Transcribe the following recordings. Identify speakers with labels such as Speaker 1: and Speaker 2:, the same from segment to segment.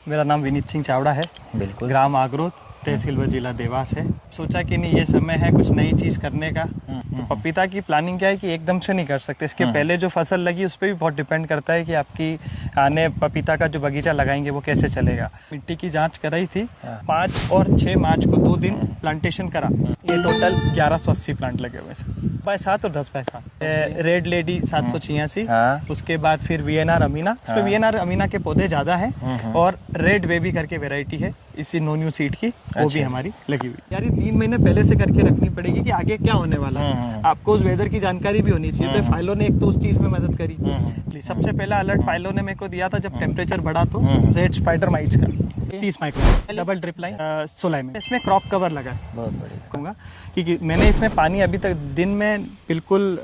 Speaker 1: मेरा नाम विनीत सिंह चावड़ा है।
Speaker 2: बिल्कुल।
Speaker 1: ग्राम आगरोद, तहसील व जिला देवास है। सोचा कि नहीं, ये समय है कुछ नई चीज़ करने का। तो पपीता की प्लानिंग क्या है कि एकदम से नहीं कर सकते। इसके पहले जो फसल लगी उस पर भी बहुत डिपेंड करता है कि आपकी आने पपीता का जो बगीचा लगाएंगे वो कैसे चलेगा। मिट्टी की जांच कराई थी 5 और 6 मार्च को 2 दिन प्लांटेशन करा। ये टोटल 1180 प्लांट लगे हुए हैं, बाय 7 और 10 बाय 7। रेड लेडी 786, उसके बाद फिर वीएनआर अमीना। इस पे वीएनआर अमीना के पौधे ज़्यादा हैं और रेड बेबी करके वेराइटी है इसी नो न्यू सीड की, वो भी हमारी लगी हुई। यार ये 3 महीने पहले से करके रखनी पड़ेगी कि आगे क्या होने वाला है। आपको उस वेदर की जानकारी भी होनी चाहिए। तो फाइलों ने एक तो उस चीज़ में मदद करी। सबसे पहला अलर्ट फाइलों ने मेरे को दिया था जब टेम्परेचर बढ़ा, तो रेड स्पाइडर माइट्स का 30 माइक्रोन डबल ड्रिप लाइन 16 में। इसमें क्रॉप कवर लगा है।
Speaker 2: बहुत बढ़िया
Speaker 1: कहूँगा क्योंकि मैंने इसमें पानी अभी तक दिन में बिल्कुल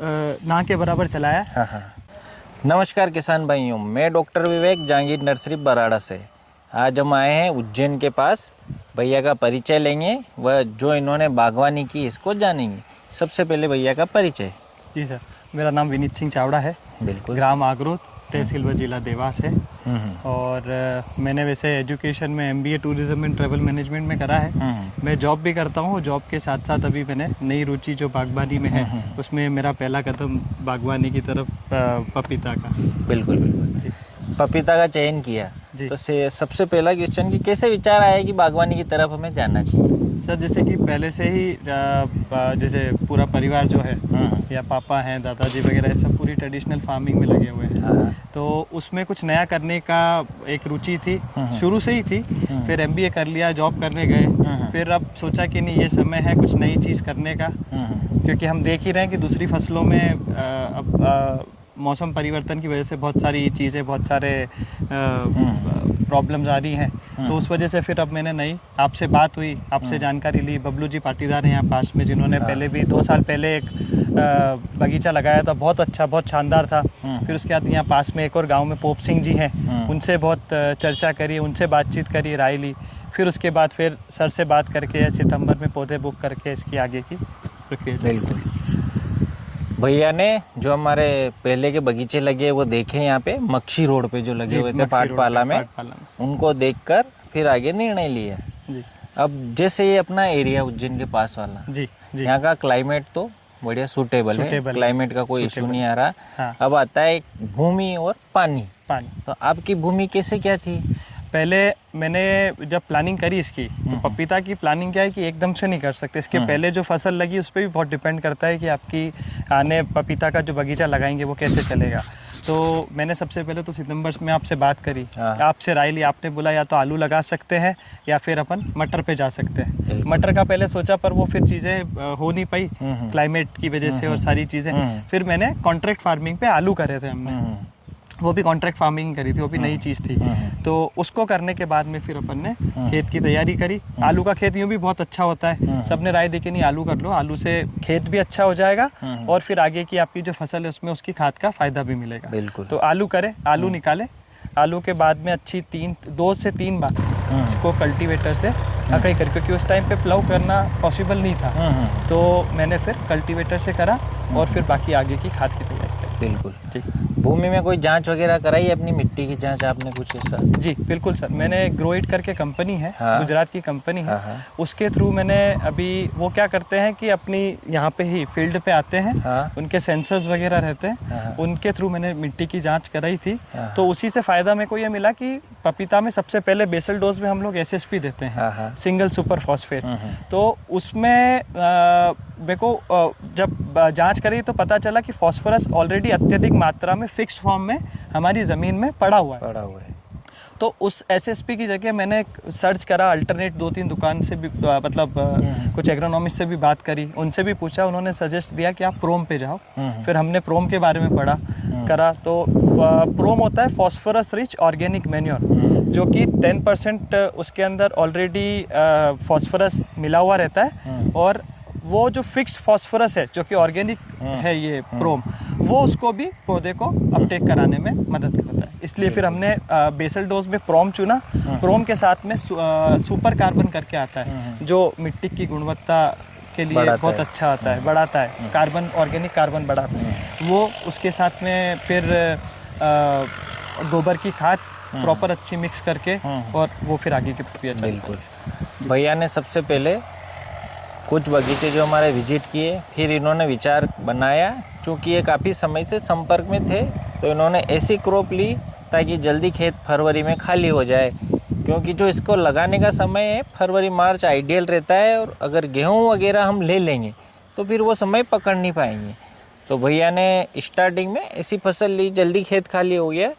Speaker 1: ना के बराबर चलाया।
Speaker 2: नमस्कार किसान भाइयों, मैं डॉक्टर विवेक जहांगीर नर्सरी बराड़ा से। आज हम आए हैं उज्जैन के पास। भैया का परिचय लेंगे, वह जो इन्होंने बागवानी की इसको जानेंगे। सबसे पहले भैया का परिचय।
Speaker 1: जी सर, मेरा नाम विनीत सिंह चावड़ा है।
Speaker 2: बिल्कुल।
Speaker 1: ग्राम आगरोद, तहसील व जिला देवास है। और मैंने वैसे एजुकेशन में MBA tourism and travel management में करा है। मैं जॉब भी करता हूँ। जॉब के साथ साथ अभी मैंने नई रुचि जो बागवानी में है उसमें मेरा पहला कदम बागवानी की तरफ पपीता का।
Speaker 2: बिल्कुल बिल्कुल
Speaker 1: जी।
Speaker 2: पपीता का चयन किया
Speaker 1: जी।
Speaker 2: तो सबसे पहला क्वेश्चन कि कैसे विचार आया कि बागवानी की तरफ हमें जाना चाहिए।
Speaker 1: सर जैसे कि पहले से ही जैसे पूरा परिवार जो है या पापा हैं, दादाजी वगैरह, सब पूरी ट्रेडिशनल फार्मिंग में लगे हुए हैं। तो उसमें कुछ नया करने का एक रुचि थी, शुरू से ही थी। फिर MBA कर लिया, जॉब करने गए। फिर अब सोचा कि नहीं, ये समय है कुछ नई चीज़ करने का। क्योंकि हम देख ही रहे हैं कि दूसरी फसलों में अब मौसम परिवर्तन की वजह से बहुत सारी चीज़ें, बहुत सारे प्रॉब्लम्स आ रही हैं। तो उस वजह से फिर अब मैंने नहीं, आपसे बात हुई, आपसे जानकारी ली। बबलू जी पाटीदार हैं यहाँ पास में, जिन्होंने पहले भी 2 साल पहले एक बगीचा लगाया था, बहुत अच्छा, बहुत शानदार था। फिर उसके बाद यहाँ पास में एक और गांव में पोप सिंह जी हैं, उनसे बहुत चर्चा करी, उनसे बातचीत करी, राय ली। फिर उसके बाद फिर सर से बात करके सितंबर में पौधे बुक करके इसकी आगे की प्रक्रिया।
Speaker 2: बिल्कुल। भैया ने जो हमारे पहले के बगीचे लगे वो देखे यहाँ पे मक्खी रोड पे जो लगे हुए थे पाठपाला में, उनको देखकर फिर आगे निर्णय लिया।
Speaker 1: जी।
Speaker 2: अब जैसे ये अपना एरिया उज्जैन के पास वाला,
Speaker 1: जी जी,
Speaker 2: यहाँ का क्लाइमेट तो बढ़िया सूटेबल है, क्लाइमेट का कोई इशू नहीं आ रहा।
Speaker 1: हाँ।
Speaker 2: अब आता है भूमि और पानी।
Speaker 1: पानी।
Speaker 2: तो आपकी भूमि कैसे क्या थी?
Speaker 1: पहले मैंने जब प्लानिंग करी इसकी, तो पपीता की प्लानिंग क्या है कि एकदम से नहीं कर सकते। इसके पहले जो फसल लगी उस पर भी बहुत डिपेंड करता है कि आपकी आने पपीता का जो बगीचा लगाएंगे वो कैसे चलेगा। तो मैंने सबसे पहले तो सितंबर में आपसे बात करी, आपसे राय ली। आपने बोला या तो आलू लगा सकते हैं या फिर अपन मटर पे जा सकते हैं। मटर का पहले सोचा, पर वो फिर चीज़ें हो नहीं पाई क्लाइमेट की वजह से और सारी चीज़ें। फिर मैंने कॉन्ट्रैक्ट फार्मिंग पे आलू करे थे हमने, वो भी कॉन्ट्रैक्ट फार्मिंग करी थी, वो भी नई चीज़ थी। तो उसको करने के बाद में फिर अपन ने खेत की तैयारी करी। आलू का खेत यूँ भी बहुत अच्छा होता है। सबने राय दी कि नहीं, आलू कर लो, आलू से खेत भी अच्छा हो जाएगा और फिर आगे की आपकी जो फसल है उसमें उसकी खाद का फायदा भी मिलेगा।
Speaker 2: बिल्कुल।
Speaker 1: तो आलू करे, आलू निकाले। आलू के बाद में अच्छी 2 से 3 बार इसको कल्टीवेटर से अकई कर, क्योंकि उस टाइम पे प्लाउ करना पॉसिबल नहीं था। तो मैंने फिर कल्टीवेटर से करा और फिर बाकी आगे की खाद की तैयारी करी।
Speaker 2: बिल्कुल।
Speaker 1: जी।
Speaker 2: भूमि में कोई जांच वगैरह कराई, अपनी मिट्टी की जांच आपने कुछ ऐसा?
Speaker 1: जी बिल्कुल सर, मैंने ग्रोइट करके कंपनी है, गुजरात की कंपनी है। उसके थ्रू मैंने अभी, वो क्या करते हैं कि अपनी यहाँ पे ही फील्ड पे आते हैं, उनके सेंसर्स वगैरह रहते हैं, उनके थ्रू मैंने मिट्टी की जांच कराई थी। तो उसी से फ़ायदा मेरे को ये मिला कि पपीता में सबसे पहले बेसल डोज में हम लोग SSP देते हैं, सिंगल सुपर फॉस्फेट। तो उसमें मेरे को जब जांच करी तो पता चला कि फॉस्फोरस ऑलरेडी अत्यधिक मात्रा में फिक्स्ड फॉर्म में हमारी ज़मीन में पड़ा हुआ है। तो उस SSP की जगह मैंने सर्च करा, अल्टरनेट 2-3 दुकान से भी, मतलब कुछ एग्रोनॉमिस्ट से भी बात करी, उनसे भी पूछा। उन्होंने सजेस्ट दिया कि आप प्रोम पे जाओ। फिर हमने प्रोम के बारे में पढ़ा करा। तो प्रोम होता है फॉस्फोरस रिच ऑर्गेनिक मैन्योर, जो कि 10% उसके अंदर ऑलरेडी फॉस्फोरस मिला हुआ रहता है। और वो जो फिक्स्ड फॉस्फोरस है जो कि ऑर्गेनिक है, ये प्रोम, वो उसको भी पौधे को अपटेक कराने में मदद करता है। इसलिए फिर हमने बेसल डोज में प्रोम चुना। प्रोम के साथ में सुपर कार्बन करके आता है, जो मिट्टी की गुणवत्ता के लिए बहुत अच्छा आता है, बढ़ाता है कार्बन, ऑर्गेनिक कार्बन बढ़ाता है वो। उसके साथ में फिर गोबर की खाद प्रॉपर अच्छी मिक्स करके और वो फिर आगे की प्रक्रिया चलती है।
Speaker 2: बिल्कुल। भैया ने सबसे पहले कुछ बगीचे जो हमारे विजिट किए, फिर इन्होंने विचार बनाया, चूँकि ये काफ़ी समय से संपर्क में थे, तो इन्होंने ऐसी क्रॉप ली ताकि जल्दी खेत फरवरी में खाली हो जाए, क्योंकि जो इसको लगाने का समय है फरवरी मार्च आइडियल रहता है, और अगर गेहूँ वगैरह हम ले लेंगे तो फिर वो समय पकड़ नहीं पाएंगे। तो भैया ने स्टार्टिंग में ऐसी फसल ली, जल्दी खेत खाली हो गया।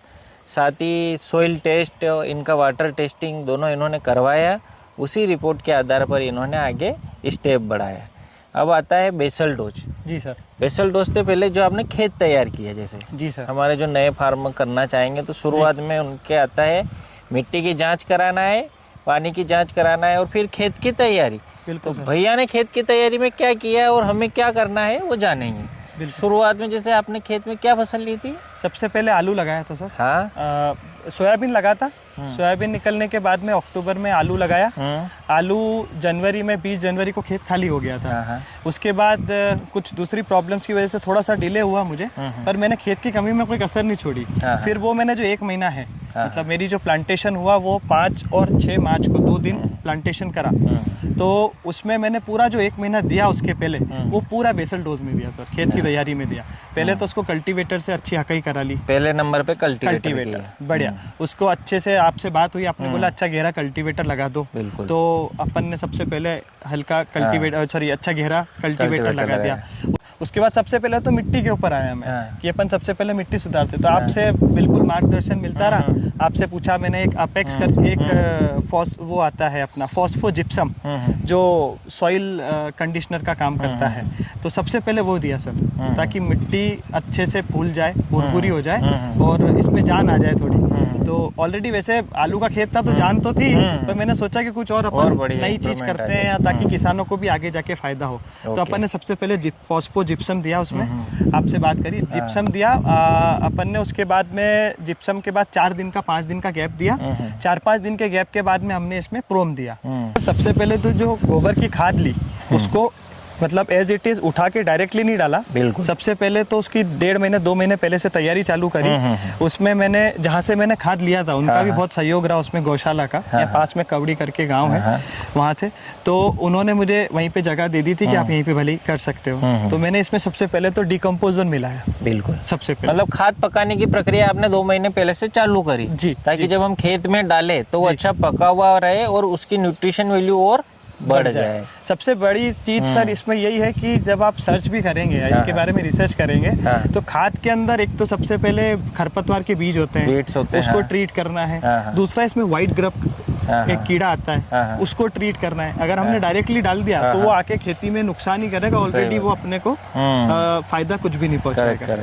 Speaker 2: साथ ही सॉइल टेस्ट, इनका वाटर टेस्टिंग दोनों इन्होंने करवाया। उसी रिपोर्ट के आधार पर इन्होंने आगे स्टेप बढ़ाया। अब आता है बेसल डोज।
Speaker 1: जी सर।
Speaker 2: बेसल डोज से पहले जो आपने खेत तैयार किया, जैसे
Speaker 1: जी सर,
Speaker 2: हमारे जो नए फार्मर करना चाहेंगे तो शुरुआत में उनके आता है मिट्टी की जांच कराना है, पानी की जांच कराना है और फिर खेत की तैयारी।
Speaker 1: बिल्कुल
Speaker 2: तो
Speaker 1: सर।
Speaker 2: भैया ने खेत की तैयारी में क्या किया है और हमें क्या करना है वो जानेंगे। शुरुआत में जैसे आपने खेत में क्या फसल ली थी?
Speaker 1: सबसे पहले आलू लगाया था सर।
Speaker 2: हाँ।
Speaker 1: सोयाबीन लगा था। सोयाबीन निकलने के बाद में अक्टूबर में आलू लगाया। आलू जनवरी में 20 जनवरी को खेत खाली हो गया था। उसके बाद कुछ दूसरी प्रॉब्लम्स की वजह से थोड़ा सा डिले हुआ मुझे, पर मैंने खेत की कमी में कोई कसर नहीं छोड़ी। फिर वो मैंने जो 1 महीना है, मतलब मेरी जो प्लांटेशन हुआ वो 5 और 6 मार्च को 2 दिन प्लांटेशन करा, तो उसमें मैंने पूरा जो 1 महीना दिया उसके पहले वो पूरा बेसल डोज में दिया सर, खेत की तैयारी में दिया। पहले तो उसको कल्टीवेटर से अच्छी हकाई करा ली।
Speaker 2: पहले नंबर पे कल्टीवेटर
Speaker 1: बढ़िया, उसको अच्छे से, आपसे बात हुई, आपने बोला अच्छा गहरा कल्टीवेटर लगा दो, तो अपन ने सबसे पहले हल्का कल्टीवेटर, सॉरी अच्छा गहरा कल्टीवेटर लगा दिया। उसके बाद सबसे पहले तो मिट्टी के ऊपर आया मैं कि अपन सबसे पहले मिट्टी सुधारते, तो आपसे बिल्कुल मार्गदर्शन मिलता रहा। आपसे पूछा मैंने, एक अपेक्स करके एक वो आता है अपना फॉस्फो जिप्सम, जो सॉइल कंडीशनर का काम करता है, तो सबसे पहले वो दिया सर, ताकि मिट्टी अच्छे से फूल जाए, भुरभुरी हो जाए और इसमें जान आ जाए थोड़ी। तो ऑलरेडी वैसे आलू का खेत था तो जान तो थी, पर मैंने सोचा कि कुछ और अपन नई चीज करते हैं ताकि किसानों को भी आगे जाके फायदा हो। तो अपन ने सबसे पहले फॉस्फो जिप्सम दिया, उसमें आपसे बात करी, जिप्सम दिया अपन ने। उसके बाद में जिप्सम के बाद 4 दिन का 5 दिन का गैप दिया। 4-5 दिन के गैप के बाद में हमने इसमें प्रोम दिया। सबसे पहले तो जो गोबर की खाद ली उसको मतलब एज इट इज उठा के डायरेक्टली नहीं डाला। सबसे पहले तो उसकी 1.5 महीने 2 महीने पहले से तैयारी चालू करी। उसमें मैंने जहाँ से मैंने खाद लिया था उनका भी बहुत सहयोग रहा उसमें, गौशाला का, यहाँ पास में कवड़ी करके गांव है वहाँ से, तो उन्होंने मुझे वहीं पे जगह दे दी थी कि आप यहीं पे भले ही कर सकते हो। तो मैंने इसमें सबसे पहले तो डिकम्पोजर मिलाया।
Speaker 2: बिल्कुल,
Speaker 1: सबसे पहले
Speaker 2: मतलब खाद पकाने की प्रक्रिया आपने 2 महीने पहले से चालू करी
Speaker 1: जी,
Speaker 2: ताकि जब हम खेत में डाले तो वो अच्छा पका हुआ रहे और उसकी न्यूट्रिशन वैल्यू और बढ़ जाए।
Speaker 1: सबसे बड़ी चीज सर इसमें यही है कि जब आप सर्च भी करेंगे इसके बारे में, रिसर्च करेंगे, तो खाद के अंदर एक तो सबसे पहले खरपतवार के बीज होते हैं, उसको ट्रीट करना है। दूसरा इसमें व्हाइट ग्रब एक कीड़ा आता है, उसको ट्रीट करना है। अगर हमने डायरेक्टली डाल दिया तो वो आके खेती में नुकसान ही करेगा, ऑलरेडी वो अपने को फायदा कुछ भी नहीं पहुंचाएगा।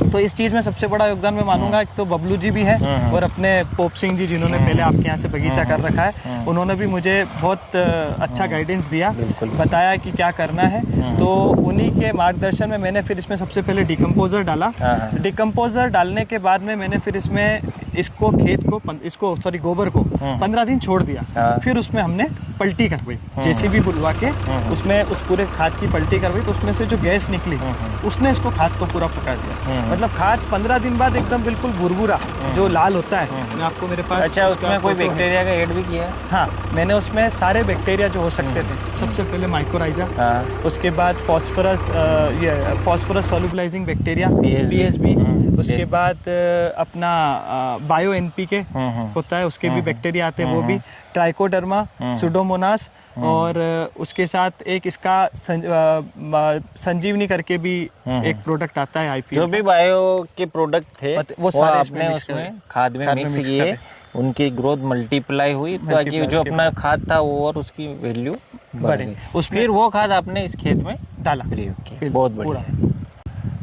Speaker 1: तो इस चीज में सबसे बड़ा योगदान मैं मानूंगा, एक तो बबलू जी भी है और अपने पोप सिंह जी जिन्होंने पहले आपके यहाँ से बगीचा कर रखा है, उन्होंने भी मुझे बहुत अच्छा गाइडेंस दिया, बताया कि क्या करना है। तो उन्हीं के मार्गदर्शन में मैंने फिर इसमें सबसे पहले डिकम्पोजर डाला। डिकम्पोजर डालने के बाद में मैंने फिर इसमें इसको खेत को गोबर को 15 दिन छोड़ दिया। फिर उसमें हमने पलटी करवाई, जेसीबी बुलवा के उसमें उस पूरे खाद की पलटी करवाई, तो उसमें से जो गैस निकली उसने इसको खाद को पूरा पका दिया। मतलब खाद 15 दिन बाद एकदम बिल्कुल भुरभुरा जो लाल होता है, मैं आपको मेरे पास।
Speaker 2: अच्छा, उसमें कोई बैक्टीरिया का ऐड भी किया?
Speaker 1: हाँ, मैंने उसमें सारे बैक्टीरिया जो हो सकते थे, सबसे पहले माइकोराइजा, उसके बाद फॉस्फोरस सॉल्युबलाइजिंग बैक्टीरिया पीएसबी, उसके बाद अपना बायो एनपीके होता है, उसके भी बैक्टीरिया आते हैं, वो भी, ट्राइकोडर्मा, सुडोमोनास, और उसके साथ एक इसका संजीवनी करके भी एक प्रोडक्ट आता है आईपी।
Speaker 2: जो भी बायो के प्रोडक्ट थे वो सारे आपने उसमें खाद में मिक्स किए, उनकी ग्रोथ मल्टीप्लाई हुई ताकि जो अपना खाद था वो और उसकी वैल्यू बढ़े। फिर वो खाद आपने इस खेत में डाला, प्रयोग किया। बहुत बढ़िया।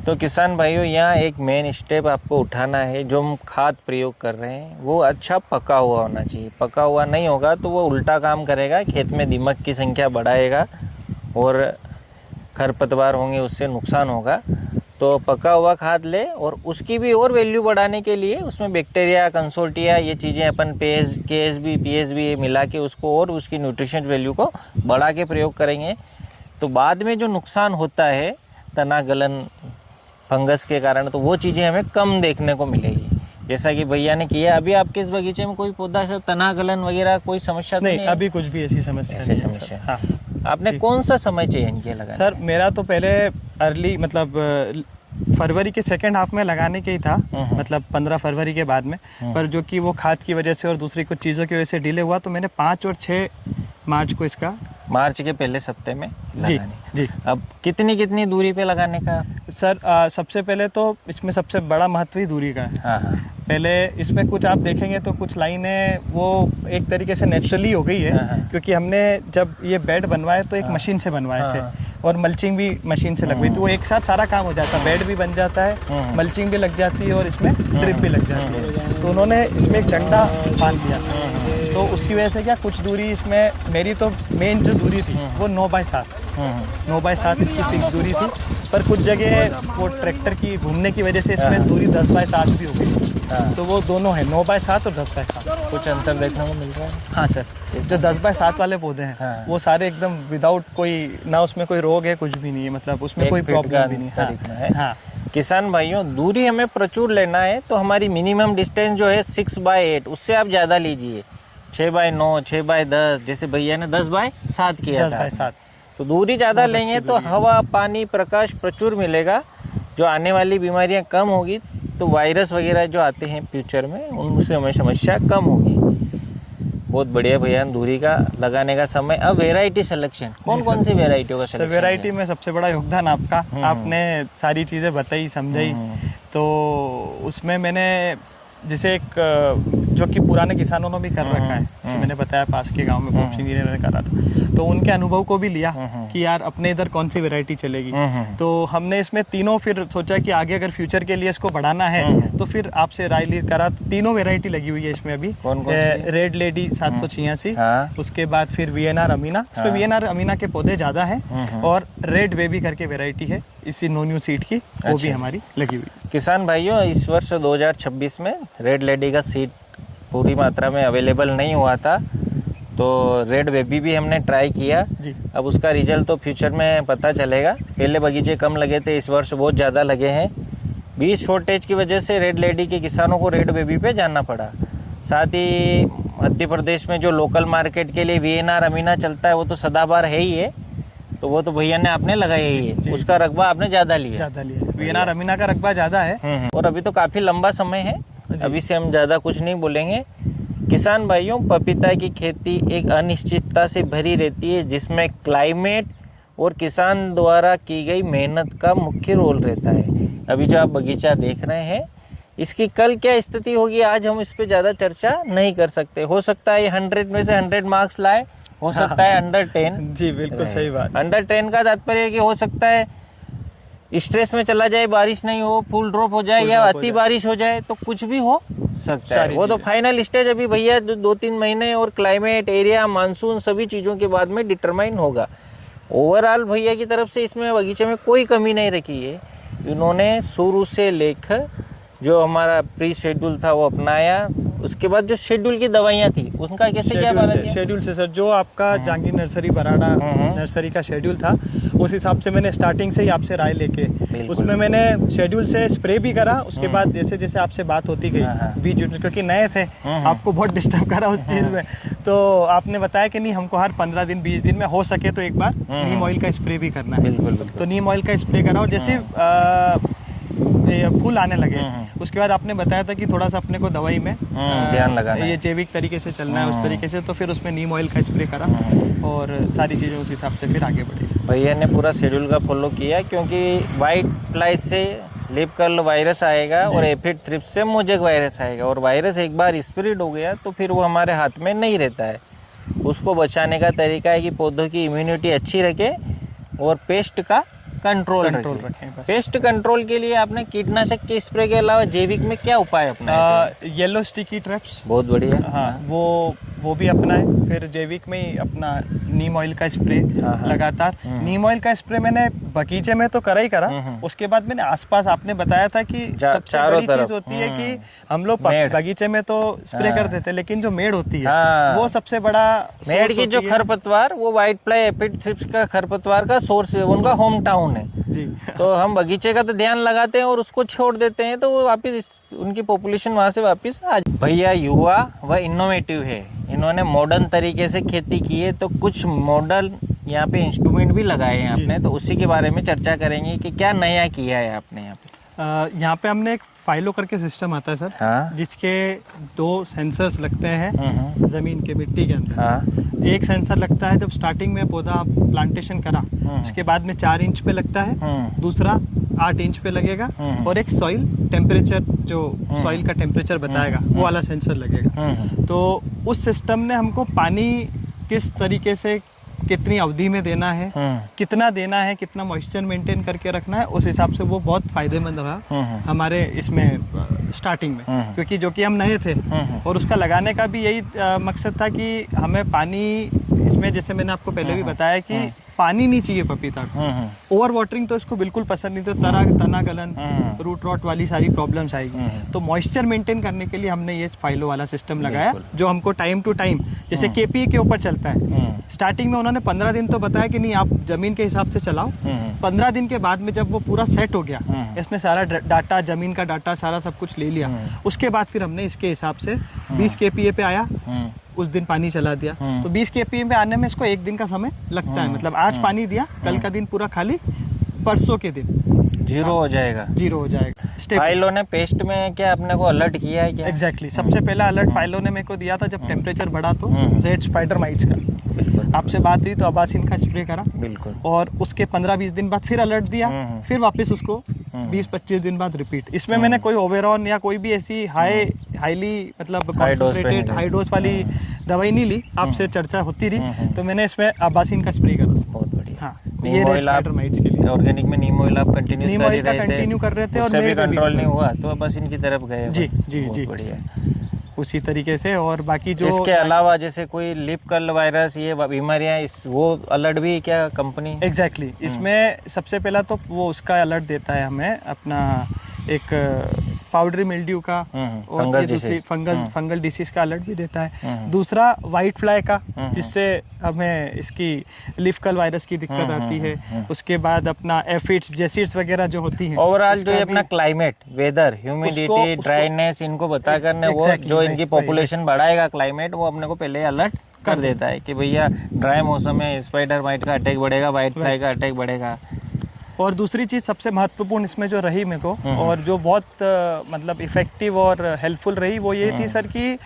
Speaker 2: तो किसान भाइयों, यहाँ एक मेन स्टेप आपको उठाना है। जो हम खाद प्रयोग कर रहे हैं वो अच्छा पका हुआ होना चाहिए। पका हुआ नहीं होगा तो वो उल्टा काम करेगा, खेत में दीमक की संख्या बढ़ाएगा और खरपतवार होंगे, उससे नुकसान होगा। तो पका हुआ खाद ले, और उसकी भी और वैल्यू बढ़ाने के लिए उसमें बैक्टीरिया, कंसोल्टिया, ये चीज़ें अपन केएसबी पीएसबी मिला के उसको और उसकी न्यूट्रिशन वैल्यू को बढ़ा के प्रयोग करेंगे। तो बाद में जो नुकसान होता है तना गलन, फंगस के कारण, तो वो चीज़ें हमें कम देखने को मिलेगी। जैसा कि भैया ने किया। अभी आपके इस बगीचे में कोई पौधा से तना गलन वगैरह कोई समस्या तो
Speaker 1: नहीं,
Speaker 2: है?
Speaker 1: अभी कुछ भी ऐसी समस्या नहीं है सर। हाँ।
Speaker 2: आपने कौन सा समय चयन किया लगाने?
Speaker 1: सर मेरा तो पहले अर्ली मतलब फरवरी के सेकेंड हाफ में लगाने के ही था, मतलब 15 फरवरी के बाद में, पर जो कि वो खाद की वजह से और दूसरी कुछ चीज़ों की वजह से डिले हुआ, तो मैंने 5 और 6 मार्च को इसका,
Speaker 2: मार्च के पहले सप्ते में लगाने।
Speaker 1: जी।
Speaker 2: अब कितनी दूरी पे लगाने का?
Speaker 1: सर सबसे पहले तो इसमें सबसे बड़ा महत्व ही दूरी का है।
Speaker 2: हाँ।
Speaker 1: पहले इसमें कुछ आप देखेंगे तो कुछ लाइनें वो एक तरीके से नेचुरली हो गई है, क्योंकि हमने जब ये बेड बनवाए तो एक मशीन से बनवाए थे और मल्चिंग भी मशीन से लगवाई थी। वो एक साथ सारा काम हो जाता है, बेड भी बन जाता है, मल्चिंग भी लग जाती है और इसमें ड्रिप भी लग जाती है। तो उन्होंने इसमें एक डंडा बांध दिया, तो उसकी वजह से क्या कुछ दूरी इसमें, मेरी तो मेन जो दूरी थी वो 9x7 इसकी फिक्स दूरी थी, पर कुछ जगह वो ट्रैक्टर की घूमने की वजह से इसमें दूरी 10x7 भी हो गई। तो वो दोनों है 9x7 और 10x7।
Speaker 2: कुछ अंतर देखने को मिल रहा है?
Speaker 1: हाँ सर, जो 10x7 वाले पौधे हैं वो सारे एकदम विदाउट कोई, ना उसमें कोई रोग है, कुछ भी नहीं है, मतलब उसमें कोई प्रॉब्लम भी नहीं है। हाँ।
Speaker 2: किसान भाइयों, दूरी हमें प्रचुर लेना है तो हमारी मिनिमम डिस्टेंस जो है 6x8, उससे आप ज़्यादा लीजिए। 6x9, 6x10, जैसे भैया ने 10x7 किया था।
Speaker 1: 10x7
Speaker 2: तो दूरी ज़्यादा लेंगे तो हवा, पानी, प्रकाश प्रचुर मिलेगा, जो आने वाली बीमारियां कम होगी, तो वायरस वगैरह जो आते हैं फ्यूचर में उनसे हमें समस्या कम होगी। बहुत बढ़िया भैया, दूरी का लगाने का समय। अब वेराइटी सिलेक्शन, कौन सी वेराइटियों का सिलेक्शन?
Speaker 1: वेराइटी में सबसे बड़ा योगदान आपका, आपने सारी चीज़ें बताई समझाई, तो उसमें मैंने जैसे एक जो कि पुराने किसानों ने भी कर रखा है, जैसे मैंने बताया पास के गांव में पोप्स इंजीनियर ने करा था, तो उनके अनुभव को भी लिया कि यार अपने इधर कौन सी वैरायटी चलेगी। तो हमने इसमें तीनों फिर सोचा कि आगे अगर फ्यूचर के लिए इसको बढ़ाना है तो फिर आपसे राय ली करा, तो तीनों वैरायटी लगी हुई है इसमें अभी। रेड लेडी 786, उसके बाद फिर VNR अमीना, इसमें VNR अमीना के पौधे ज़्यादा हैं, और रेड बेबी करके वैरायटी है इसी नो न्यू सीड की, वो भी हमारी लगी हुई।
Speaker 2: किसान भाइयों, इस वर्ष 2026 में रेड लेडी का सीड पूरी मात्रा में अवेलेबल नहीं हुआ था, तो रेड बेबी भी हमने ट्राई किया जी। अब उसका रिजल्ट तो फ्यूचर में पता चलेगा। पहले बगीचे कम लगे थे, इस वर्ष बहुत ज़्यादा लगे हैं। बीज शॉर्टेज की वजह से रेड लेडी के किसानों को रेड बेबी पे जाना पड़ा। साथ ही मध्य प्रदेश में जो लोकल मार्केट के लिए VNR अमीना चलता है वो तो सदाबहार है ही है, तो वो तो भैया ने आपने लगाया ही है, उसका रकबा आपने ज़्यादा लिया।
Speaker 1: VNR अमीना का रकबा ज़्यादा है,
Speaker 2: और अभी तो काफ़ी लंबा समय है, अभी से हम ज़्यादा कुछ नहीं बोलेंगे। किसान भाइयों, पपीता की खेती एक अनिश्चितता से भरी रहती है, जिसमें क्लाइमेट और किसान द्वारा की गई मेहनत का मुख्य रोल रहता है। अभी जो आप बगीचा देख रहे हैं, इसकी कल क्या स्थिति होगी आज हम इस पे ज़्यादा चर्चा नहीं कर सकते। हो सकता है 100 में से 100 मार्क्स लाए, हो सकता है अंडर 10।
Speaker 1: जी बिल्कुल सही बात।
Speaker 2: अंडर 10 का तात्पर्य है कि हो सकता है स्ट्रेस में चला जाए, बारिश नहीं हो, फुल ड्रॉप हो जाए, या अति बारिश हो जाए, तो कुछ भी हो सकता है। वो तो फाइनल स्टेज अभी भैया 2-3 महीने और क्लाइमेट, एरिया, मानसून सभी चीज़ों के बाद में डिटरमाइन होगा। ओवरऑल भैया की तरफ से इसमें बगीचे में कोई कमी नहीं रखी है। इन्होंने शुरू से लेकर जो हमारा प्री शेड्यूल था वो अपनाया, उसके बाद जो शेड्यूल की दवाइयाँ थी उनका कैसे क्या पालन किया?
Speaker 1: शेड्यूल से सर, जो आपका जहांगीर नर्सरी बराड़ा नर्सरी का शेड्यूल था, उस हिसाब से मैंने स्टार्टिंग से ही आपसे राय लेके उसमें मैंने शेड्यूल से स्प्रे भी करा। उसके बाद जैसे जैसे आपसे बात होती गई, बीज क्योंकि नए थे, आपको बहुत डिस्टर्ब करा उस चीज़ में, तो आपने बताया कि नहीं हमको हर 15 दिन 20 दिन में हो सके तो एक बार नीम ऑयल का स्प्रे भी करना है। तो नीम ऑयल का स्प्रे करा, और जैसे फूल आने लगे उसके बाद आपने बताया था कि थोड़ा सा अपने को दवाई में
Speaker 2: ध्यान लगाना,
Speaker 1: ये जैविक तरीके से चलना है उस तरीके से, तो फिर उसमें नीम ऑयल का स्प्रे करा और सारी चीज़ें उस हिसाब से फिर आगे बढ़ी।
Speaker 2: भैया ने पूरा शेड्यूल का फॉलो किया, क्योंकि वाइट फ्लाई से लीफ कर्ल वायरस आएगा और एफिड थ्रिप्स से मोजेक वायरस आएगा, और वायरस एक बार स्प्रेड हो गया तो फिर वो हमारे हाथ में नहीं रहता है। उसको बचाने का तरीका है कि पौधों की इम्यूनिटी अच्छी रखे और पेस्ट का कंट्रोल रखें। पेस्ट कंट्रोल के लिए आपने कीटनाशक के स्प्रे के अलावा जैविक में क्या उपाय अपनाए?
Speaker 1: येलो स्टिकी ट्रैप्स,
Speaker 2: बहुत बढ़िया।
Speaker 1: हाँ, वो भी अपनाए। फिर जैविक में ही अपना नीम ऑयल का स्प्रे लगातार। नीम ऑयल का स्प्रे मैंने बगीचे में तो करा ही करा, उसके बाद मैंने आसपास, आपने बताया था कि सबसे बड़ी चीज होती है कि हम लोग बगीचे में तो स्प्रे कर देते हैं, लेकिन जो मेड़ होती है वो सबसे बड़ा
Speaker 2: मेड़ की जो खरपतवार, वो व्हाइट फ्लाई एफिड थ्रिप्स का खरपतवार का सोर्स है, उनका होम टाउन है
Speaker 1: जी।
Speaker 2: तो हम बगीचे का तो ध्यान लगाते हैं और उसको छोड़ देते हैं, तो वो वापस उनकी पॉपुलेशन वहाँ से वापस आ। भैया युवा व इनोवेटिव है, इन्होंने मॉडर्न तरीके से खेती की है, तो कुछ मॉडर्न यहाँ पे इंस्ट्रूमेंट भी लगाए हैं आपने, तो उसी के बारे में चर्चा करेंगे कि क्या नया किया है आपने यहाँ पे।
Speaker 1: यहाँ पे हमने एक फाइलो करके सिस्टम आता है सर, जिसके 2 सेंसर्स लगते हैं जमीन के, मिट्टी के अंदर। एक सेंसर लगता है जब स्टार्टिंग में पौधा प्लांटेशन करा, उसके बाद में 4 इंच पे लगता है, दूसरा 8 इंच पे लगेगा, और एक सॉइल टेम्परेचर, जो सॉइल का टेम्परेचर बताएगा, वो वाला सेंसर लगेगा। तो उस सिस्टम ने हमको पानी किस तरीके से, कितनी अवधि में देना है, कितना देना है, कितना मॉइस्चर मेंटेन करके रखना है, उस हिसाब से वो बहुत फायदेमंद रहा हमारे इसमें स्टार्टिंग में, क्योंकि जो कि हम नए थे। और उसका लगाने का भी यही मकसद था कि हमें पानी इसमें, जैसे मैंने आपको पहले भी बताया कि पानी नहीं चाहिए पपीता को। ओवर वाटरिंग तो इसको बिल्कुल पसंद नहीं, तो तना गलन, रूट रॉट वाली सारी प्रॉब्लम्स आएगी। तो मॉइस्चर मेंटेन करने के लिए हमने ये फाइलो वाला सिस्टम लगाया, जो हमको टाइम टू टाइम, जैसे केपीए के ऊपर चलता है। स्टार्टिंग में उन्होंने 15 दिन तो बताया कि नहीं, आप जमीन के हिसाब से चलाओ। 15 दिन के बाद में जब वो पूरा सेट हो गया, इसने सारा डाटा, जमीन का डाटा सारा सब कुछ ले लिया, उसके बाद फिर हमने इसके हिसाब से 20 केपीए पे आया, उस दिन पानी चला दिया। तो 20 केपीए पे आने में इसको 1 दिन का समय लगता है, मतलब आज पानी दिया, कल का दिन पूरा खाली, परसों के दिन
Speaker 2: जीरो हो जाएगा,
Speaker 1: जीरो हो जाएगा।
Speaker 2: फाइलो ने पेस्ट में क्या अपने को अलर्ट किया है क्या?
Speaker 1: एग्जैक्टली, सबसे पहला अलर्ट फाइलो ने मेरे को दिया था जब टेम्परेचर बढ़ा, तो रेड स्पाइडर माइट्स का आपसे बात हुई तो अबासिन का स्प्रे करा, बिल्कुल। और उसके 15-20 दिन बाद फिर अलर्ट दिया, फिर वापस उसको 20-25 दिन बाद रिपीट। इसमें मैंने कोई ओवेरॉन या कोई भी ऐसी हाईली मतलब कॉन्सेंट्रेटेड हाई डोज वाली दवाई नहीं ली, आपसे चर्चा होती रही, तो मैंने इसमें अबासिन का स्प्रे करा।
Speaker 2: बहुत बढ़िया।
Speaker 1: हाँ, ये रेड स्पाइडर माइट्स के लिए
Speaker 2: ऑर्गेनिक में नीम ऑयल आप कंटिन्यू
Speaker 1: कर रहे थे, और
Speaker 2: भी कंट्रोल नहीं हुआ तो बस इनकी तरफ गए।
Speaker 1: जी जी जी,
Speaker 2: बढ़िया।
Speaker 1: उसी तरीके से। और बाकी जो
Speaker 2: इसके अलावा जैसे कोई लीफ कर्ल वायरस, ये बीमारियां, वो अलर्ट भी क्या कंपनी?
Speaker 1: एग्जैक्टली, इसमें सबसे पहला तो वो उसका अलर्ट देता है हमें, अपना एक पाउडरी मिल्ड्यू का, और ये दूसरी फंगल डिसीज का अलर्ट भी देता है। दूसरा वाइट फ्लाई का, जिससे हमें इसकी लीफ कर्ल वायरस की दिक्कत आती है। उसके बाद अपना एफिड्स, जेसिड्स वगैरह जो होती हैं।
Speaker 2: ओवरऑल जो अपना क्लाइमेट, वेदर, ह्यूमिडिटी, ड्राइनेस, इनको बता करने वो जो इनकी पॉपुलेशन बढ़ाएगा क्लाइमेट, वो अपने को पहले अलर्ट कर देता है कि भैया ड्राई मौसम में स्पाइडर माइट का अटैक बढ़ेगा, वाइट फ्लाई का अटैक बढ़ेगा।
Speaker 1: और दूसरी चीज़ सबसे महत्वपूर्ण इसमें जो रही मेरे को, और जो बहुत मतलब इफ़ेक्टिव और हेल्पफुल रही, वो ये थी सर कि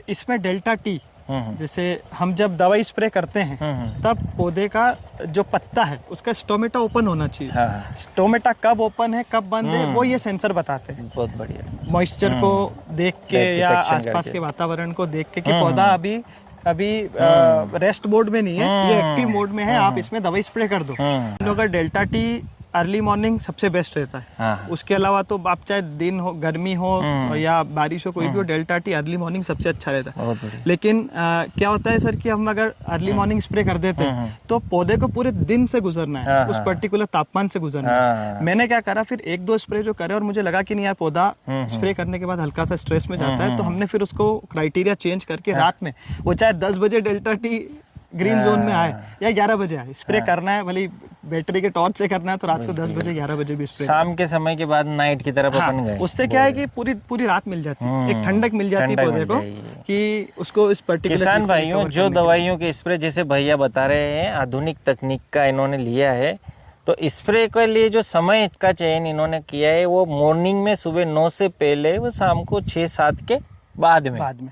Speaker 1: इसमें डेल्टा टी, जैसे हम जब दवाई स्प्रे करते हैं तब पौधे का जो पत्ता है उसका स्टोमेटा ओपन होना चाहिए। स्टोमेटा कब ओपन है कब बंद है वो ये सेंसर बताते हैं।
Speaker 2: बहुत बढ़िया।
Speaker 1: मॉइस्चर को देख के या आसपास के वातावरण को देख के कि पौधा अभी रेस्ट मोड में नहीं है, ये एक्टिव मोड में है, आप इसमें दवाई स्प्रे कर दो। अगर डेल्टा टी अर्ली मॉर्निंग सबसे बेस्ट रहता है। उसके अलावा तो आप चाहे दिन हो, गर्मी हो या बारिश हो, कोई भी हो, डेल्टा टी अर्ली मॉर्निंग सबसे अच्छा रहता है। लेकिन क्या होता है सर कि हम अगर अर्ली मॉर्निंग स्प्रे कर देते हैं तो पौधे को पूरे दिन से गुजरना है, उस पर्टिकुलर तापमान से गुजरना है। मैंने क्या करा, फिर 1-2 स्प्रे जो करे और मुझे लगा कि नहीं यार पौधा स्प्रे करने के बाद हल्का सा स्ट्रेस में जाता है, तो हमने फिर उसको क्राइटेरिया चेंज करके रात में, वो चाहे 10 बजे डेल्टा टी ग्रीन जोन में आए या 11 बजे आए, स्प्रे करना है, भले बैटरी के टॉर्च से करना है तो रात को 10 बजे 11 बजे भी स्प्रे,
Speaker 2: शाम के समय के बाद नाइट की तरफ अपन गए।
Speaker 1: उससे क्या है कि पूरी रात मिल जाती है, एक ठंडक मिल जाती है पौधे को कि उसको इस पर्टिकुलर।
Speaker 2: किसान भाइयों, जो दवाइयों के स्प्रे जैसे भैया बता रहे हैं, आधुनिक तकनीक का इन्होंने लिया है, तो स्प्रे के लिए जो समय का चयन इन्होंने किया है वो मॉर्निंग में सुबह 9 से पहले, वो शाम को 6-7 के बाद में।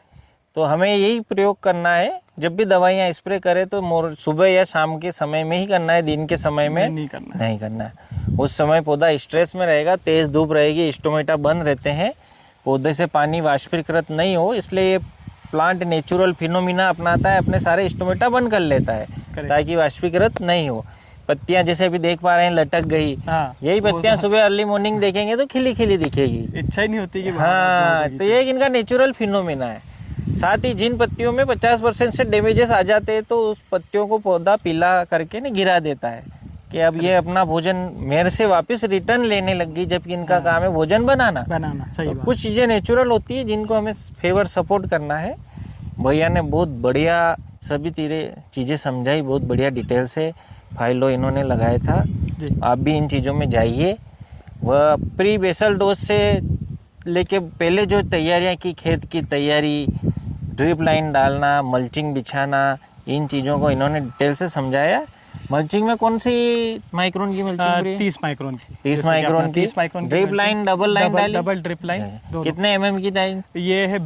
Speaker 2: तो हमें यही प्रयोग करना है, जब भी दवाइयाँ स्प्रे करें तो सुबह या शाम के समय में ही करना है, दिन के समय में नहीं करना है। उस समय पौधा स्ट्रेस में रहेगा, तेज़ धूप रहेगी, स्टोमेटा बंद रहते हैं, पौधे से पानी वाष्पीकृत नहीं हो, इसलिए ये प्लांट नेचुरल फिनोमिना अपनाता है, अपने सारे स्टोमेटा बंद कर लेता है ताकि वाष्पीकृत नहीं हो। पत्तियां जैसे अभी देख पा रहे हैं लटक गई, यही पत्तियां सुबह अर्ली मॉर्निंग देखेंगे तो खिली खिली दिखेगी,
Speaker 1: इच्छा ही नहीं होती कि
Speaker 2: हाँ, तो ये इनका नेचुरल फिनोमिना है। साथ ही जिन पत्तियों में 50% से डैमेजेस आ जाते हैं तो उस पत्तियों को पौधा पीला करके ना गिरा देता है कि अब ये अपना भोजन मेरे से वापस रिटर्न लेने लग गई, जबकि इनका काम है भोजन बनाना।
Speaker 1: सही
Speaker 2: तो
Speaker 1: बात।
Speaker 2: कुछ चीज़ें नेचुरल होती है जिनको हमें फेवर सपोर्ट करना है। भैया ने बहुत बढ़िया सभी चीज़ें समझाई, बहुत बढ़िया डिटेल से फाइलो इन्होंने लगाया था
Speaker 1: जी।
Speaker 2: आप भी इन चीज़ों में जाइए। वह प्री बेसल डोज से लेके पहले जो तैयारियां की, खेत की तैयारी, ड्रिप लाइन डालना, मल्चिंग बिछाना, इन चीज़ों को इन्होंने डिटेल से समझाया। मल्चिंग में कौन सी माइक्रोन की मल्चिंग?
Speaker 1: 30 माइक्रोन की।
Speaker 2: 30 माइक्रोन की।
Speaker 1: 30 माइक्रोन की
Speaker 2: ड्रिप लाइन, डबल लाइन डाली?
Speaker 1: डबल ड्रिप लाइन दोनों।
Speaker 2: कितने एमएम की डाली?
Speaker 1: ये है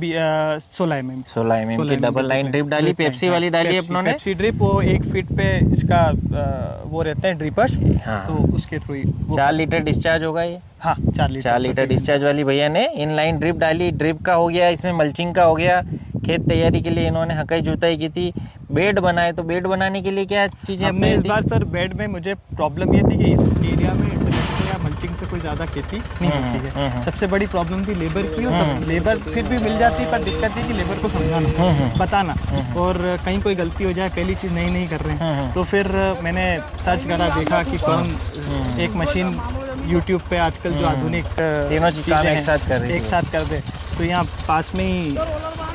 Speaker 1: 16 एमएम।
Speaker 2: 16 एमएम की डबल लाइन ड्रिप डाली। पेप्सी वाली डाली अपनों ने?
Speaker 1: पेप्सी ड्रिप, वो 1 फीट पे इसका वो रहते हैं ड्रिपर्स।
Speaker 2: हाँ।
Speaker 1: तो उसके थ्रू ही
Speaker 2: 4 लीटर डिस्चार्ज होगा ये?
Speaker 1: हाँ, 4
Speaker 2: लीटर डिस्चार्ज वाली भैया ने इन लाइन ड्रिप डाली। ड्रिप का हो गया, इसमें मल्चिंग का हो गया। खेत तैयारी के लिए इन्होंने हकाई जुताई की थी। बेड बनाए, तो बेड बनाने के लिए क्या चीज़ें
Speaker 1: हमने इस बार सर बेड में मुझे प्रॉब्लम ये थी कि इस एरिया में या मल्चिंग से कोई ज़्यादा खेती नहीं होती है। सबसे बड़ी प्रॉब्लम थी लेबर की, और लेबर फिर भी मिल जाती, पर दिक्कत थी कि लेबर को समझाना, बताना, और कहीं कोई गलती हो जाए, पहली चीज़ नहीं कर रहे हैं। तो फिर मैंने सर्च करा, देखा कि कौन एक मशीन यूट्यूब पे आजकल जो आधुनिक
Speaker 2: तीनों चीज़ें एक साथ
Speaker 1: कर दे। तो यहाँ पास में ही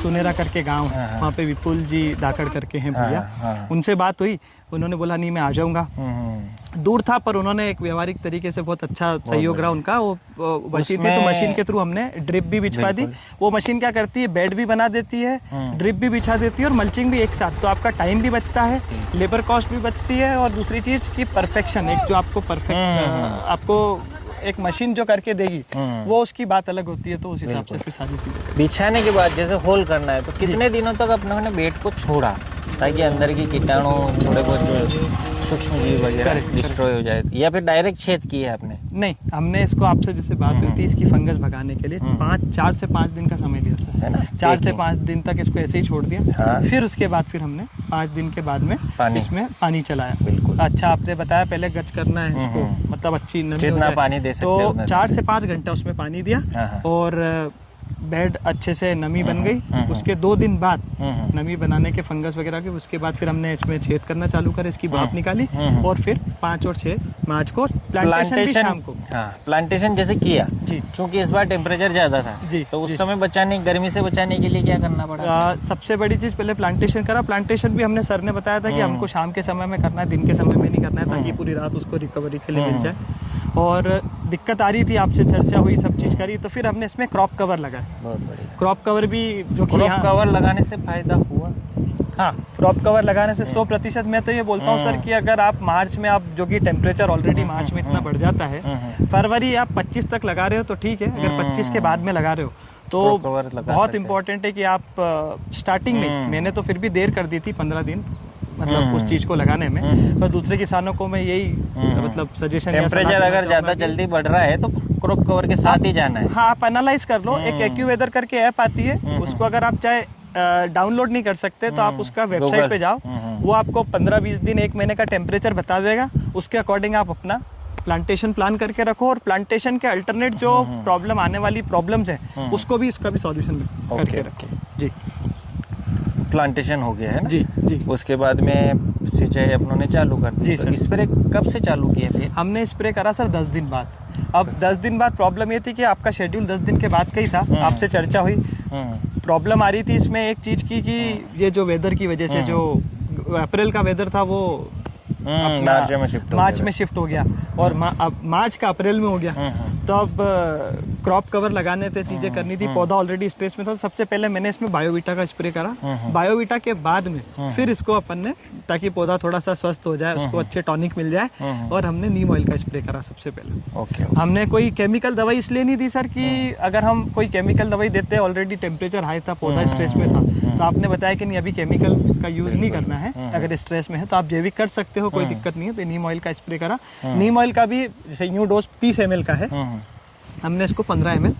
Speaker 1: सुनेरा करके गांव है, वहाँ पे विपुल जी धाकड़ करके हैं भैया, उनसे बात हुई। उन्होंने बोला नहीं, मैं आ जाऊँगा। दूर था, पर उन्होंने एक व्यवहारिक तरीके से बहुत अच्छा सहयोग रहा उनका। वो मशीन थी, तो मशीन के थ्रू हमने ड्रिप भी बिछवा दी। वो मशीन क्या करती है, बेड भी बना देती है, ड्रिप भी बिछा देती है और मल्चिंग भी एक साथ। तो आपका टाइम भी बचता है, लेबर कॉस्ट भी बचती है, और दूसरी चीज़ की परफेक्शन, एक जो आपको परफेक्ट आपको एक मशीन जो करके देगी, वो उसकी बात अलग होती है। तो उस हिसाब से फिर सारी चीज़ें
Speaker 2: बिछाने के बाद जैसे होल करना है, तो कितने दिनों तक अपने बेड को छोड़ा ताकि अंदर की कीटाणु, थोड़े बहुत जो सूक्ष्म जीव वगैरह डिस्ट्रॉय हो जाए, या फिर डायरेक्ट छेद किया आपने?
Speaker 1: नहीं, हमने इसको आपसे जैसे बात हुई थी, इसकी फंगस भगाने के लिए 4 से 5 दिन का समय लिया सर, है ना। 4 से 5 दिन तक इसको ऐसे ही छोड़ दिया। फिर उसके बाद फिर हमने 5 दिन के बाद में इसमें पानी चलाया। बिल्कुल अच्छा आपने बताया, पहले गच करना है इसको, मतलब अच्छी नमी
Speaker 2: जितना पानी दे सकते हो।
Speaker 1: तो 4 से 5 घंटा उसमें पानी दिया, और बेड अच्छे से नमी बन गई। उसके 2 दिन बाद नमी बनाने के फंगस वगैरह के, उसके बाद फिर हमने इसमें छेद करना चालू कर, इसकी भाप निकाली, और फिर 5 और 6 मार्च को प्लांटेशन भी शाम को।
Speaker 2: प्लांटेशन जैसे किया जी, क्योंकि इस बार टेम्परेचर ज़्यादा था जी, तो उस समय गर्मी से बचाने के लिए क्या करना पड़ा?
Speaker 1: सबसे बड़ी चीज़, पहले प्लांटेशन करा। प्लांटेशन भी हमने सर ने बताया था कि हमको शाम के समय में करना है, दिन के समय में नहीं करना है, ताकि पूरी रात उसको रिकवरी के लिए मिल जाए। और दिक्कत आ रही थी, आपसे चर्चा हुई, सब चीज़ करी, तो फिर हमने इसमें क्रॉप कवर लगाया।
Speaker 2: बहुत बढ़िया।
Speaker 1: क्रॉप कवर भी जो कि
Speaker 2: क्रॉप कवर लगाने से फायदा हुआ?
Speaker 1: हाँ, क्रॉप कवर लगाने से 100%। मैं तो ये बोलता हूँ सर कि अगर आप मार्च में, आप जो कि टेम्परेचर ऑलरेडी मार्च में इतना बढ़ जाता है, फरवरी आप 25 तक लगा रहे हो तो ठीक है, अगर 25 के बाद में लगा रहे हो तो बहुत इंपॉर्टेंट है कि आप स्टार्टिंग में, मैंने तो फिर भी देर कर दी थी 15 दिन, मतलब उस चीज़ को लगाने में, पर दूसरे किसानों को मैं यही मतलब सजेशन,
Speaker 2: टेम्परेचर अगर ज़्यादा जल्दी बढ़ रहा है तो क्रॉप कवर के साथ ही जाना है।
Speaker 1: हाँ, आप एनालाइज कर लो, एक एक्यूवेदर करके ऐप आती है, उसको अगर आप चाहे डाउनलोड नहीं कर सकते तो आप उसका वेबसाइट पे जाओ, वो आपको 15-20 दिन, 1 महीने का टेम्परेचर बता देगा। उसके अकॉर्डिंग आप अपना प्लांटेशन प्लान करके रखो, और प्लांटेशन के अल्टरनेट जो प्रॉब्लम आने वाली प्रॉब्लम्स हैं, उसको भी, इसका भी सॉल्यूशन करके रखें जी।
Speaker 2: प्लांटेशन हो गया है ना?
Speaker 1: जी जी।
Speaker 2: उसके बाद में सिंचाई अपनों ने चालू कर दी जी सर। स्प्रे कब से चालू किया फिर?
Speaker 1: हमने स्प्रे करा सर 10 दिन बाद। अब 10 दिन बाद प्रॉब्लम ये थी कि आपका शेड्यूल 10 दिन के बाद का ही था, आपसे चर्चा हुई। प्रॉब्लम आ रही थी इसमें एक चीज़ की कि ये जो वेदर की वजह से, जो अप्रैल का वेदर था वो मार्च में शिफ्ट हो गया, और अब मार्च का अप्रैल में हो गया। तो अब क्रॉप कवर लगाने थे, चीज़ें करनी थी, पौधा ऑलरेडी स्ट्रेस में था। सबसे पहले मैंने इसमें बायोवीटा का स्प्रे करा। बायोवीटा के बाद में फिर इसको अपन ने, ताकि पौधा थोड़ा सा स्वस्थ हो जाए, उसको अच्छे टॉनिक मिल जाए, और हमने नीम ऑयल का स्प्रे करा सबसे पहले। हमने कोई केमिकल दवाई इसलिए नहीं दी सर कि अगर हम कोई केमिकल दवाई देते, ऑलरेडी टेम्परेचर हाई था, पौधा स्ट्रेस में था, तो आपने बताया कि नहीं, अभी केमिकल का यूज़ नहीं करना है, अगर स्ट्रेस में है तो आप जैविक कर सकते हो, कोई दिक्कत नहीं है। तो नीम ऑयल का स्प्रे करा। नीम ऑयल का भी जैसे यूँ डोज 30 ml का है, हमने इसको 15 ml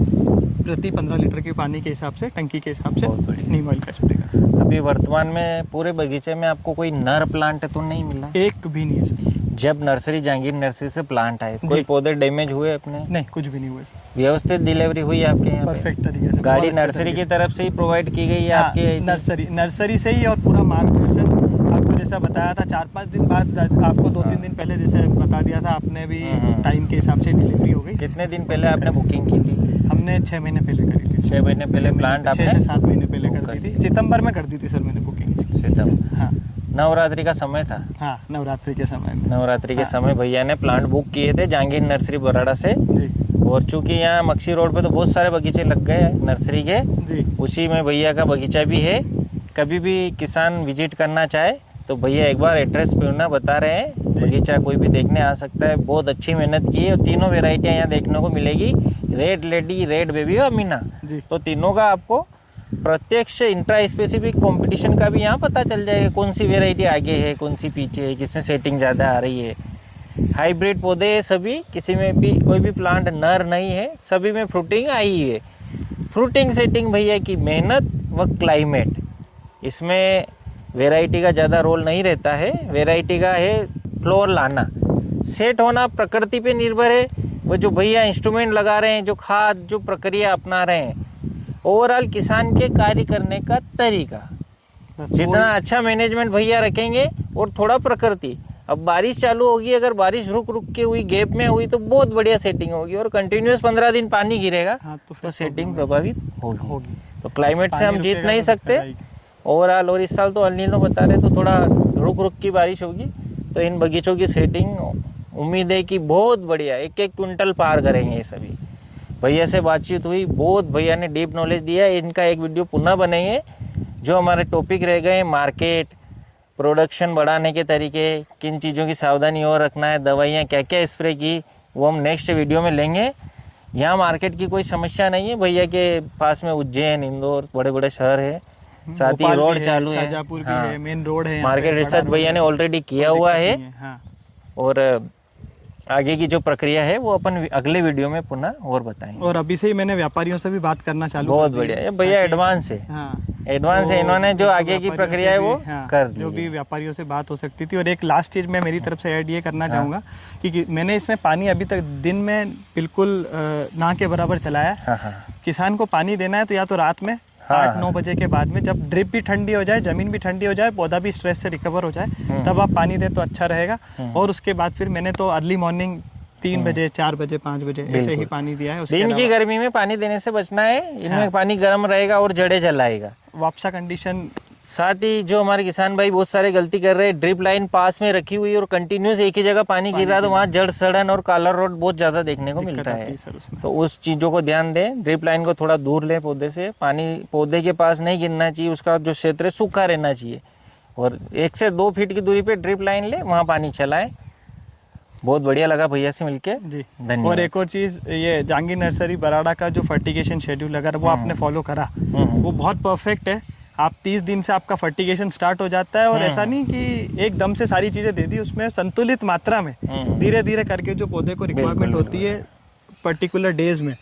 Speaker 1: प्रति 15 लीटर के पानी के हिसाब से, टंकी के हिसाब से नीम ऑयल का स्प्रे करा।
Speaker 2: अभी वर्तमान में पूरे बगीचे में आपको कोई नर प्लांट तो नहीं मिला?
Speaker 1: एक भी नहीं है सर।
Speaker 2: जब नर्सरी जहांगीर नर्सरी से प्लांट आए, कोई
Speaker 1: जी।
Speaker 2: पौधे डैमेज हुए अपने?
Speaker 1: नहीं, कुछ भी नहीं हुआ सर।
Speaker 2: व्यवस्थित डिलीवरी हुई आपके यहाँ पे?
Speaker 1: परफेक्ट तरीके से,
Speaker 2: गाड़ी
Speaker 1: बहुत अच्छे
Speaker 2: नर्सरी
Speaker 1: तरीके
Speaker 2: की तरफ से ही प्रोवाइड की गई है
Speaker 1: से।
Speaker 2: आपके?
Speaker 1: हाँ, नर्सरी से ही, और पूरा मार्गदर्शन आपको जैसा बताया था 4-5 दिन बाद, आपको 2-3 दिन पहले जैसे बता दिया था आपने भी, टाइम के हिसाब से डिलीवरी हो गई।
Speaker 2: कितने दिन पहले आपने बुकिंग की थी?
Speaker 1: हमने 6 महीने पहले करी थी।
Speaker 2: 6 महीने पहले प्लांट आपने?
Speaker 1: 6 से 7 महीने पहले
Speaker 2: बुक
Speaker 1: कर दी
Speaker 2: कर
Speaker 1: थी। सितंबर में कर दी थी सर मैंने बुकिंग इसकी।
Speaker 2: सितंबर,
Speaker 1: हाँ
Speaker 2: नवरात्रि का समय था।
Speaker 1: हाँ, नवरात्रि के समय में।
Speaker 2: नवरात्रि के समय भैया ने प्लांट बुक किए थे जहांगीर नर्सरी बराड़ा से।
Speaker 1: जी
Speaker 2: और चूंकि यहाँ मक्सी रोड पे तो बहुत सारे बगीचे लग गए हैं नर्सरी के,
Speaker 1: जी
Speaker 2: उसी में भैया का बगीचा भी है। कभी भी किसान विजिट करना चाहे तो भैया एक बार एड्रेस पुनः बता रहे हैं, बगीचा कोई भी देखने आ सकता है। बहुत अच्छी मेहनत की है और तीनों वेराइटियाँ यहाँ देखने को मिलेगी, रेड लेडी, रेड बेबी और मीना।
Speaker 1: जी।
Speaker 2: तो तीनों का आपको प्रत्यक्ष इंट्रा स्पेसिफिक कंपटीशन का भी यहाँ पता चल जाएगा, कौन सी वेराइटी आगे है, कौन सी पीछे है, किसमें सेटिंग ज़्यादा आ रही है। हाइब्रिड पौधे है सभी, किसी में भी कोई भी प्लांट नर नहीं है, सभी में फ्रूटिंग आई है। फ्रूटिंग सेटिंग भैया की मेहनत व क्लाइमेट, इसमें वैरायटी का ज़्यादा रोल नहीं रहता है। वैरायटी का है फ्लोर लाना, सेट होना प्रकृति पे निर्भर है। वो जो भैया इंस्ट्रूमेंट लगा रहे हैं, जो खाद, जो प्रक्रिया अपना रहे हैं, ओवरऑल किसान के कार्य करने का तरीका,
Speaker 1: बस
Speaker 2: जितना अच्छा मैनेजमेंट भैया रखेंगे और थोड़ा प्रकृति। अब बारिश चालू होगी, अगर बारिश रुक रुक के हुई, गैप में हुई तो बहुत बढ़िया सेटिंग होगी, और कंटिन्यूस 15 दिन पानी गिरेगा
Speaker 1: हाँ,
Speaker 2: तो सेटिंग प्रभावित होगी। तो क्लाइमेट से
Speaker 1: पानी
Speaker 2: हम जीत
Speaker 1: रुकेगा
Speaker 2: नहीं
Speaker 1: तो
Speaker 2: सकते
Speaker 1: दिक्कत आएगी।
Speaker 2: ओवरऑल। और इस साल तो अल नीनो बता रहे, तो थोड़ा रुक रुक की बारिश होगी, तो इन बगीचों की सेटिंग उम्मीद है कि बहुत बढ़िया, 1-1 क्विंटल पार करेंगे ये सभी। भैया से बातचीत हुई, बहुत भैया ने डीप नॉलेज दिया। इनका एक वीडियो पुनः बनाइए, जो हमारे टॉपिक रह गए, मार्केट, प्रोडक्शन बढ़ाने के तरीके, किन चीज़ों की सावधानी और रखना है, दवाइयाँ क्या क्या स्प्रे की, वो हम नेक्स्ट वीडियो में लेंगे। यहाँ मार्केट की कोई समस्या नहीं है, भैया के पास में उज्जैन, इंदौर बड़े बड़े शहर है, साथ ही
Speaker 1: भोपाल
Speaker 2: रोड
Speaker 1: भी
Speaker 2: चालू है,
Speaker 1: शाहजहाँपुर भी है, मेन रोड है,
Speaker 2: मार्केट रिसर्च भैया ने ऑलरेडी किया हुआ है।
Speaker 1: हाँ।
Speaker 2: और आगे की जो प्रक्रिया है वो अपन अगले वीडियो में पुनः और बताएंगे।
Speaker 1: और अभी से ही मैंने व्यापारियों से भी बात करना चालू
Speaker 2: बहुत
Speaker 1: कर दी
Speaker 2: बढ़िया,
Speaker 1: है,
Speaker 2: ये भैया
Speaker 1: ताकि-
Speaker 2: एडवांस है,
Speaker 1: हाँ,
Speaker 2: एडवांस है, इन्होंने जो आगे की
Speaker 1: व्यापारियों
Speaker 2: प्रक्रिया
Speaker 1: से
Speaker 2: है वो
Speaker 1: भी- हाँ,
Speaker 2: कर दी
Speaker 1: जो भी
Speaker 2: है।
Speaker 1: व्यापारियों से बात हो सकती थी। और एक लास्ट चीज मैं मेरी तरफ से ऐड ये करना चाहूँगा कि मैंने इसमें पानी अभी तक दिन में बिल्कुल ना के बराबर चलाया है।
Speaker 2: हाँ हाँ
Speaker 1: किसान को पानी देना है तो या तो रात में 8-9 बजे के बाद में, जब ड्रिप भी ठंडी हो जाए, ज़मीन भी ठंडी हो जाए, पौधा भी स्ट्रेस से रिकवर हो जाए, तब आप पानी दें तो अच्छा रहेगा। और उसके बाद फिर मैंने तो अर्ली मॉर्निंग 3 बजे, 4 बजे, 5 बजे ऐसे ही पानी दिया है। उसके
Speaker 2: दिन की
Speaker 1: अलावा
Speaker 2: गर्मी में पानी देने से बचना है, इनमें पानी गर्म रहेगा और जड़े जलाएगा।
Speaker 1: वापसा कंडीशन।
Speaker 2: साथ ही जो हमारे किसान भाई बहुत सारे गलती कर रहे हैं, ड्रिप लाइन पास में रखी हुई और कंटिन्यूस एक ही जगह पानी गिर रहा है, तो वहाँ जड़ सड़न और काला रोड बहुत ज़्यादा देखने को मिलता
Speaker 1: आती
Speaker 2: है।
Speaker 1: है सर उसमें।
Speaker 2: तो उस चीज़ों को ध्यान दें, ड्रिप लाइन को थोड़ा दूर लें पौधे से, पानी पौधे के पास नहीं गिरना चाहिए, उसका जो क्षेत्र है सूखा रहना चाहिए, और 1 से 2 फीट की दूरी पे ड्रिप लाइन ले, वहाँ पानी चलाएं। बहुत बढ़िया लगा भैया से मिलके,
Speaker 1: जी
Speaker 2: धन्यवाद।
Speaker 1: और एक और चीज़, ये जहांगीर नर्सरी बराड़ा का जो फर्टिगेशन शेड्यूल अगर वो आपने फॉलो करा, वो बहुत परफेक्ट है। आप 30 दिन से आपका फर्टिगेशन स्टार्ट हो जाता है, और ऐसा नहीं कि एकदम से सारी चीज़ें दे दी, उसमें संतुलित मात्रा में धीरे धीरे करके जो पौधे को रिक्वायरमेंट होती है पर्टिकुलर डेज में।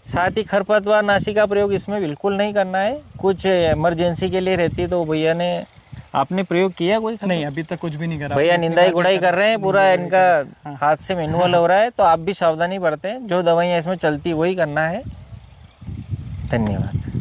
Speaker 2: साथ ही खरपतवार नाशी का प्रयोग इसमें बिल्कुल नहीं करना है, कुछ इमरजेंसी के लिए रहती है, तो भैया ने, आपने प्रयोग किया कोई?
Speaker 1: नहीं, अभी तक कुछ भी नहीं करा।
Speaker 2: भैया निंदाई गुड़ाई कर रहे हैं, पूरा इनका हाथ से मैनुअल हो रहा है, तो आप भी सावधानी बरतें, जो दवाइयाँ इसमें चलती वही करना है। धन्यवाद।